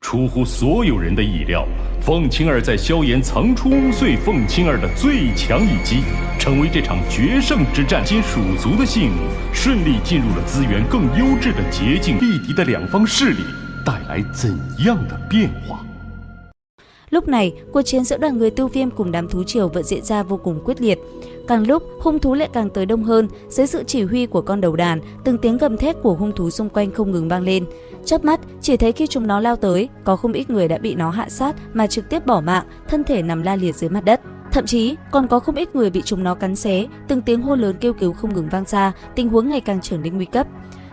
出乎所有人的意料，凤青儿在萧炎层出不遂凤青儿的最强一击，成为这场决胜之战金蜀族的信物，顺利进入了资源更优质的捷径。力敌的两方势力带来怎样的变化？ Lúc này, cuộc chiến giữa đoàn người Tiêu Viêm cùng đám thú triều vẫn diễn ra vô cùng quyết liệt. Càng lúc, hung thú lại càng tới đông hơn. Dưới sự chỉ huy của con đầu đàn, từng tiếng gầm thét của hung thú xung quanh không ngừng vang lên. Chớp mắt, chỉ thấy khi chúng nó lao tới, có không ít người đã bị nó hạ sát mà trực tiếp bỏ mạng, thân thể nằm la liệt dưới mặt đất. Thậm chí, còn có không ít người bị chúng nó cắn xé, từng tiếng hô lớn kêu cứu không ngừng vang xa, tình huống ngày càng trở nên nguy cấp.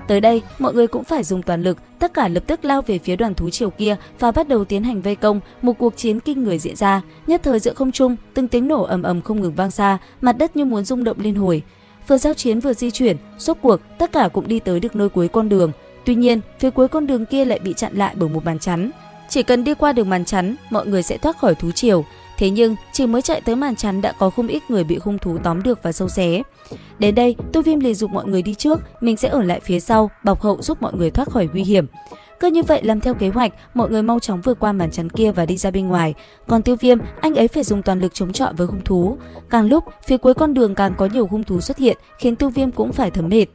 Tới đây, mọi người cũng phải dùng toàn lực, tất cả lập tức lao về phía đoàn thú triều kia và bắt đầu tiến hành vây công. Một cuộc chiến kinh người diễn ra. Nhất thời giữa không trung, từng tiếng nổ ầm ầm không ngừng vang xa, mặt đất như muốn rung động liên hồi. Vừa giao chiến vừa di chuyển, rốt cuộc tất cả cũng đi tới được nơi cuối con đường. Tuy nhiên, phía cuối con đường kia lại bị chặn lại bởi một màn chắn. Chỉ cần đi qua được màn chắn, mọi người sẽ thoát khỏi thú triều. Thế nhưng, chỉ mới chạy tới màn chắn đã có không ít người bị hung thú tóm được và sâu xé. Đến đây, Tiêu Viêm liền giục mọi người đi trước, mình sẽ ở lại phía sau, bọc hậu giúp mọi người thoát khỏi nguy hiểm. Cứ như vậy làm theo kế hoạch, mọi người mau chóng vượt qua màn chắn kia và đi ra bên ngoài. Còn Tiêu Viêm, anh ấy phải dùng toàn lực chống chọi với hung thú. Càng lúc, phía cuối con đường càng có nhiều hung thú xuất hiện, khiến Tiêu Viêm cũng phải thấm mệt.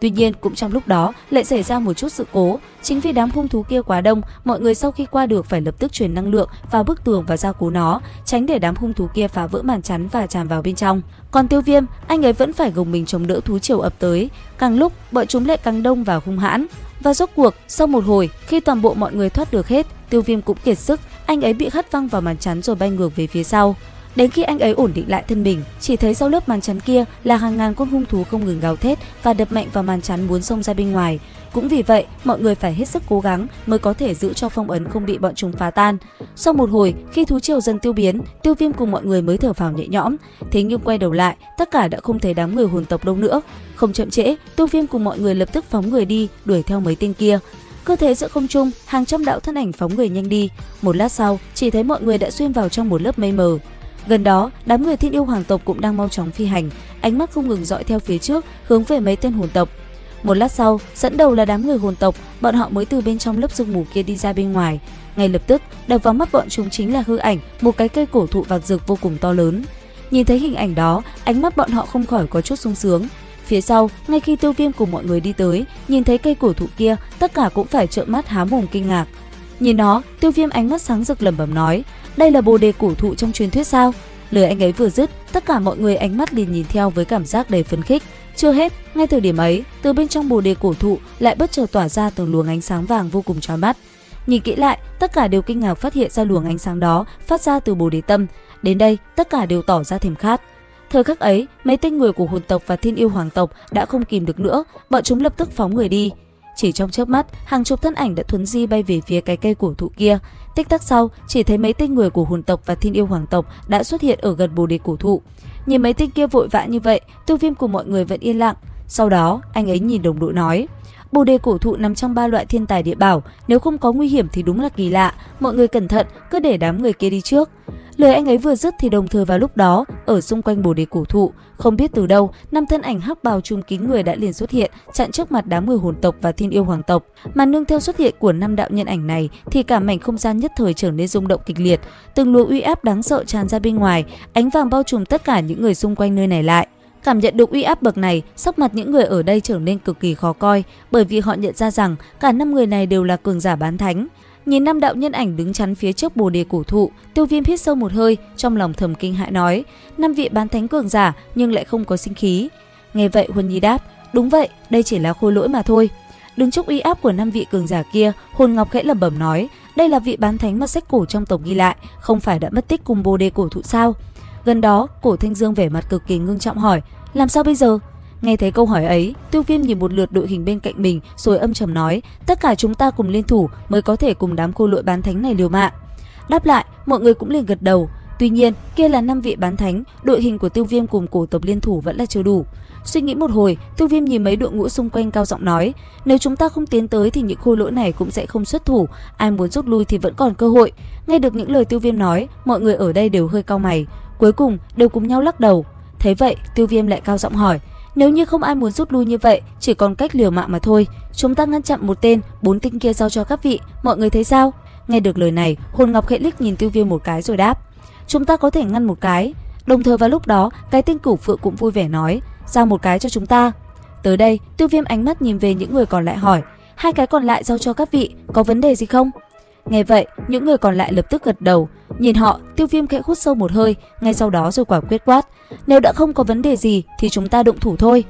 Tuy nhiên, cũng trong lúc đó lại xảy ra một chút sự cố. Chính vì đám hung thú kia quá đông, mọi người sau khi qua được phải lập tức truyền năng lượng vào bức tường và gia cố nó, tránh để đám hung thú kia phá vỡ màn chắn và tràn vào bên trong. Còn Tiêu Viêm, anh ấy vẫn phải gồng mình chống đỡ thú triều ập tới. Càng lúc, bọn chúng lại càng đông và hung hãn. Và rốt cuộc, sau một hồi, khi toàn bộ mọi người thoát được hết, Tiêu Viêm cũng kiệt sức, anh ấy bị hất văng vào màn chắn rồi bay ngược về phía sau. Đến khi anh ấy ổn định lại thân mình, chỉ thấy sau lớp màn chắn kia là hàng ngàn con hung thú không ngừng gào thét và đập mạnh vào màn chắn muốn xông ra bên ngoài. Cũng vì vậy, mọi người phải hết sức cố gắng mới có thể giữ cho phong ấn không bị bọn chúng phá tan. Sau một hồi, khi thú triều dần tiêu biến, Tiêu Viêm cùng mọi người mới thở phào nhẹ nhõm. Thế nhưng quay đầu lại, tất cả đã không thấy đám người hồn tộc đâu nữa. Không chậm trễ, Tiêu Viêm cùng mọi người lập tức phóng người đi, đuổi theo mấy tên kia. Cơ thể giữa không trung, hàng trăm đạo thân ảnh phóng người nhanh đi. Một lát sau, chỉ thấy mọi người đã xuyên vào trong một lớp mây mờ. Gần đó, đám người Thiên Yêu Hoàng tộc cũng đang mau chóng phi hành, ánh mắt không ngừng dõi theo phía trước, hướng về mấy tên hồn tộc. Một lát sau, dẫn đầu là đám người hồn tộc, bọn họ mới từ bên trong lớp sương mù kia đi ra bên ngoài. Ngay lập tức, đập vào mắt bọn chúng chính là hư ảnh, một cái cây cổ thụ vàng rực vô cùng to lớn. Nhìn thấy hình ảnh đó, ánh mắt bọn họ không khỏi có chút sung sướng. Phía sau, ngay khi Tiêu Viêm cùng mọi người đi tới, nhìn thấy cây cổ thụ kia, tất cả cũng phải trợn mắt há mồm kinh ngạc. Nhìn nó, Tiêu Viêm ánh mắt sáng rực lẩm bẩm nói: đây là bồ đề cổ thụ trong truyền thuyết sao? Lời anh ấy vừa dứt, tất cả mọi người ánh mắt liền nhìn theo với cảm giác đầy phấn khích. Chưa hết, ngay thời điểm ấy, từ bên trong bồ đề cổ thụ lại bất chợt tỏa ra từng luồng ánh sáng vàng vô cùng chói mắt. Nhìn kỹ lại, tất cả đều kinh ngạc phát hiện ra luồng ánh sáng đó phát ra từ bồ đề tâm. Đến đây, tất cả đều tỏ ra thèm khát. Thời khắc ấy, mấy tên người của hồn tộc và Thiên Yêu Hoàng tộc đã không kìm được nữa, bọn chúng lập tức phóng người đi. Chỉ trong chớp mắt, hàng chục thân ảnh đã thuấn di bay về phía cái cây cổ thụ kia. Tích tắc sau, chỉ thấy mấy tên người của hồn tộc và Thiên Yêu Hoàng tộc đã xuất hiện ở gần bồ đề cổ thụ. Nhìn mấy tên kia vội vã như vậy, Tiêu Viêm cùng mọi người vẫn yên lặng. Sau đó, anh ấy nhìn đồng đội nói: bồ đề cổ thụ nằm trong 3 loại thiên tài địa bảo, nếu không có nguy hiểm thì đúng là kỳ lạ, mọi người cẩn thận, cứ để đám người kia đi trước. Lời anh ấy vừa dứt thì đồng thời vào lúc đó, ở xung quanh bồ đề cổ thụ, không biết từ đâu, 5 thân ảnh hắc bào trùm kín người đã liền xuất hiện, chặn trước mặt đám người hồn tộc và Thiên Yêu Hoàng tộc. Mà nương theo xuất hiện của 5 đạo nhân ảnh này, thì cả mảnh không gian nhất thời trở nên rung động kịch liệt, từng luồng uy áp đáng sợ tràn ra bên ngoài, ánh vàng bao trùm tất cả những người xung quanh nơi này lại. Cảm nhận được uy áp bậc này, sắc mặt những người ở đây trở nên cực kỳ khó coi, bởi vì họ nhận ra rằng cả 5 người này đều là cường giả bán thánh. Nhìn 5 đạo nhân ảnh đứng chắn phía trước bồ đề cổ thụ, Tiêu Viêm hít sâu một hơi, trong lòng thầm kinh hãi nói: 5 vị bán thánh cường giả nhưng lại không có sinh khí. Nghe vậy Huân Nhi đáp: đúng vậy, đây chỉ là khôi lỗi mà thôi. Đứng trước uy áp của 5 vị cường giả kia, Hồn Ngọc khẽ lẩm bẩm nói: đây là vị bán thánh mà sách cổ trong tộc ghi lại, không phải đã mất tích cùng bồ đề cổ thụ sao? Gần đó, Cổ Thanh Dương vẻ mặt cực kỳ ngưng trọng hỏi: làm sao bây giờ? Nghe thấy câu hỏi ấy, Tiêu Viêm nhìn một lượt đội hình bên cạnh mình rồi âm trầm nói: tất cả chúng ta cùng liên thủ mới có thể cùng đám khôi lỗi bán thánh này liều mạng. Đáp lại, mọi người cũng liền gật đầu. Tuy nhiên, kia là 5 vị bán thánh, đội hình của Tiêu Viêm cùng cổ tộc liên thủ vẫn là chưa đủ. Suy nghĩ một hồi, Tiêu Viêm nhìn mấy đội ngũ xung quanh cao giọng nói: nếu chúng ta không tiến tới thì những khôi lỗi này cũng sẽ không xuất thủ, ai muốn rút lui thì vẫn còn cơ hội. Nghe được những lời Tiêu Viêm nói, mọi người ở đây đều hơi cau mày, cuối cùng đều cùng nhau lắc đầu. Thế vậy, Tiêu Viêm lại cao giọng hỏi: nếu như không ai muốn rút lui như vậy, chỉ còn cách liều mạng mà thôi. Chúng ta ngăn chặn một tên, 4 tên kia giao cho các vị, mọi người thấy sao? Nghe được lời này, Hồn Ngọc khẽ liếc nhìn Tiêu Viêm một cái rồi đáp: chúng ta có thể ngăn một cái. Đồng thời vào lúc đó, cái tên Cửu Phượng cũng vui vẻ nói: giao một cái cho chúng ta. Tới đây, Tiêu Viêm ánh mắt nhìn về những người còn lại hỏi: hai cái còn lại giao cho các vị, có vấn đề gì không? Nghe vậy, những người còn lại lập tức gật đầu. Nhìn họ, Tiêu Viêm khẽ hút sâu một hơi, ngay sau đó rồi quả quyết quát: nếu đã không có vấn đề gì thì chúng ta động thủ thôi.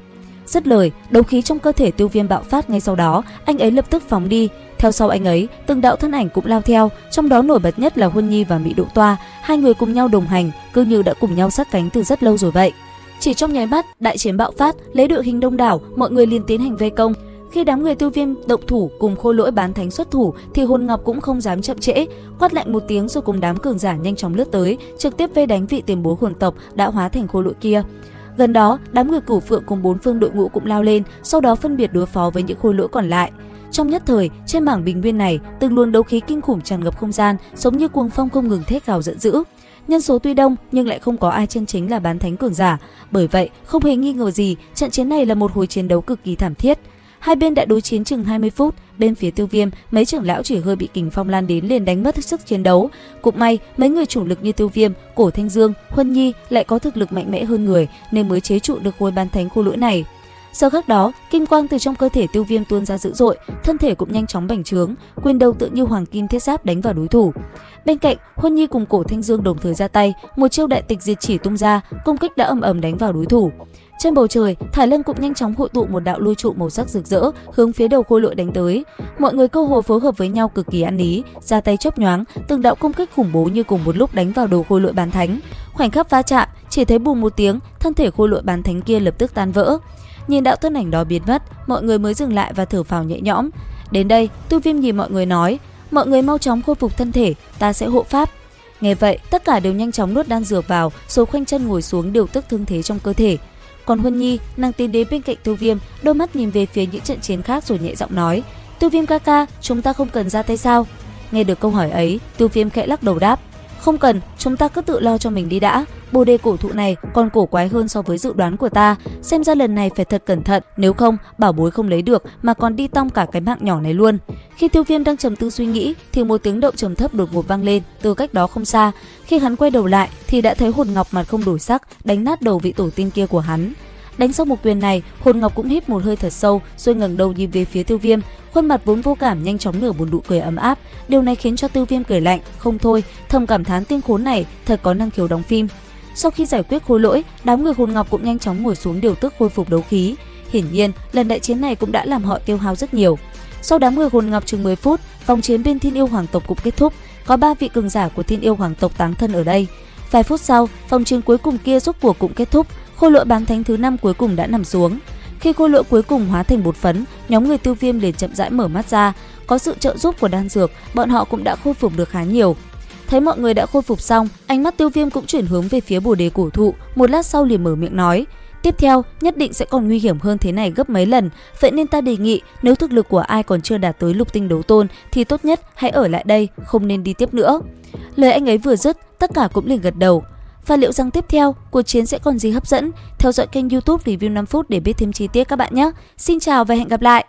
Dứt lời, đấu khí trong cơ thể Tiêu Viêm bạo phát, ngay sau đó, anh ấy lập tức phóng đi. Theo sau anh ấy, từng đạo thân ảnh cũng lao theo, trong đó nổi bật nhất là Huân Nhi và Mỹ Độ Toa, hai người cùng nhau đồng hành, cứ như đã cùng nhau sát cánh từ rất lâu rồi vậy. Chỉ trong nháy mắt, đại chiến bạo phát, lấy đội hình đông đảo, mọi người liền tiến hành vây công. Khi đám người Tiêu Viêm động thủ cùng Khôi Lỗi bán thánh xuất thủ thì Hồn Ngọc cũng không dám chậm trễ, quát lạnh một tiếng rồi cùng đám cường giả nhanh chóng lướt tới, trực tiếp vây đánh vị tiền bối hồn tộc đã hóa thành khôi lỗi kia. Gần đó, đám người Cửu Phượng cùng 4 phương đội ngũ cũng lao lên, sau đó phân biệt đối phó với những khôi lỗi còn lại. Trong nhất thời, trên mảng bình nguyên này, từng luồng đấu khí kinh khủng tràn ngập không gian, giống như cuồng phong không ngừng thét gào giận dữ. Nhân số tuy đông nhưng lại không có ai chân chính là bán thánh cường giả, bởi vậy không hề nghi ngờ gì, trận chiến này là một hồi chiến đấu cực kỳ thảm thiết. Hai bên đã đối chiến chừng 20 phút, bên phía Tiêu Viêm, mấy trưởng lão chỉ hơi bị kình phong lan đến liền đánh mất sức chiến đấu. Cũng may, mấy người chủ lực như Tiêu Viêm, Cổ Thanh Dương, Huân Nhi lại có thực lực mạnh mẽ hơn người nên mới chế trụ được khối bán thánh khôi lỗi này. Sau khắc đó, kim quang từ trong cơ thể Tiêu Viêm tuôn ra dữ dội, thân thể cũng nhanh chóng bành trướng, quyền đầu tựa như hoàng kim thiết giáp đánh vào đối thủ. Bên cạnh, Huân Nhi cùng Cổ Thanh Dương đồng thời ra tay, một chiêu đại tịch diệt chỉ tung ra, công kích đã ầm ầm đánh vào đối thủ. Trên bầu trời, Thải Lân cũng nhanh chóng hội tụ một đạo lôi trụ màu sắc rực rỡ, hướng phía đầu khôi lỗi đánh tới. Mọi người cơ hồ phối hợp với nhau cực kỳ ăn ý, ra tay chớp nhoáng, từng đạo công kích khủng bố như cùng một lúc đánh vào đầu khôi lỗi bán thánh. Khoảnh khắc va chạm, chỉ thấy bùm một tiếng, thân thể khôi lỗi bán thánh kia lập tức tan vỡ. Nhìn đạo thân ảnh đó biến mất, mọi người mới dừng lại và thở phào nhẹ nhõm. Đến đây, Tiêu Viêm nhìn mọi người nói: mọi người mau chóng khôi phục thân thể, ta sẽ hộ pháp. Nghe vậy, tất cả đều nhanh chóng nuốt đan dược vào, rồi khoanh chân ngồi xuống điều tức thương thế trong cơ thể. Còn Huân Nhi, nàng tiến đến bên cạnh Tiêu Viêm, đôi mắt nhìn về phía những trận chiến khác rồi nhẹ giọng nói: Tiêu Viêm ca ca, chúng ta không cần ra tay sao? Nghe được câu hỏi ấy, Tiêu Viêm khẽ lắc đầu đáp: không cần, chúng ta cứ tự lo cho mình đi đã. Bồ đề cổ thụ này còn cổ quái hơn so với dự đoán của ta, xem ra lần này phải thật cẩn thận, nếu không bảo bối không lấy được mà còn đi tong cả cái mạng nhỏ này luôn. Khi Tiêu Viêm đang trầm tư suy nghĩ thì một tiếng động trầm thấp đột ngột vang lên từ cách đó không xa. Khi hắn quay đầu lại thì đã thấy Hồn Ngọc mặt không đổi sắc đánh nát đầu vị tổ tiên kia của hắn. Đánh xong một quyền này, Hồn Ngọc cũng hít một hơi thật sâu rồi ngẩng đầu nhìn về phía Tiêu Viêm, khuôn mặt vốn vô cảm nhanh chóng nở một nụ cười ấm áp. Điều này khiến cho Tiêu Viêm cười lạnh không thôi, thầm cảm thán tên khốn này thật có năng khiếu đóng phim. Sau khi giải quyết khôi lỗi, đám người Hồn Ngọc cũng nhanh chóng ngồi xuống điều tức khôi phục đấu khí. Hiển nhiên, lần đại chiến này cũng đã làm họ tiêu hao rất nhiều. Sau đám người Hồn Ngọc chừng 10 phút, vòng chiến bên Thiên Yêu Hoàng tộc cũng kết thúc, có 3 vị cường giả của Thiên Yêu Hoàng tộc táng thân ở đây. Vài phút sau, vòng chiến cuối cùng kia rốt cuộc cũng kết thúc, khôi lỗi bán thánh thứ 5 cuối cùng đã nằm xuống. Khi khôi lỗi cuối cùng hóa thành bột phấn, nhóm người Tiêu Viêm liền chậm rãi mở mắt ra, có sự trợ giúp của đan dược, bọn họ cũng đã khôi phục được khá nhiều. Thấy mọi người đã khôi phục xong, ánh mắt Tiêu Viêm cũng chuyển hướng về phía bồ đề cổ thụ, một lát sau liền mở miệng nói: tiếp theo nhất định sẽ còn nguy hiểm hơn thế này gấp mấy lần, vậy nên ta đề nghị nếu thực lực của ai còn chưa đạt tới lục tinh đấu tôn thì tốt nhất hãy ở lại đây, không nên đi tiếp nữa. Lời anh ấy vừa dứt, tất cả cũng liền gật đầu. Và liệu rằng tiếp theo cuộc chiến sẽ còn gì hấp dẫn? Theo dõi kênh YouTube Review 5 phút để biết thêm chi tiết các bạn nhé. Xin chào và hẹn gặp lại.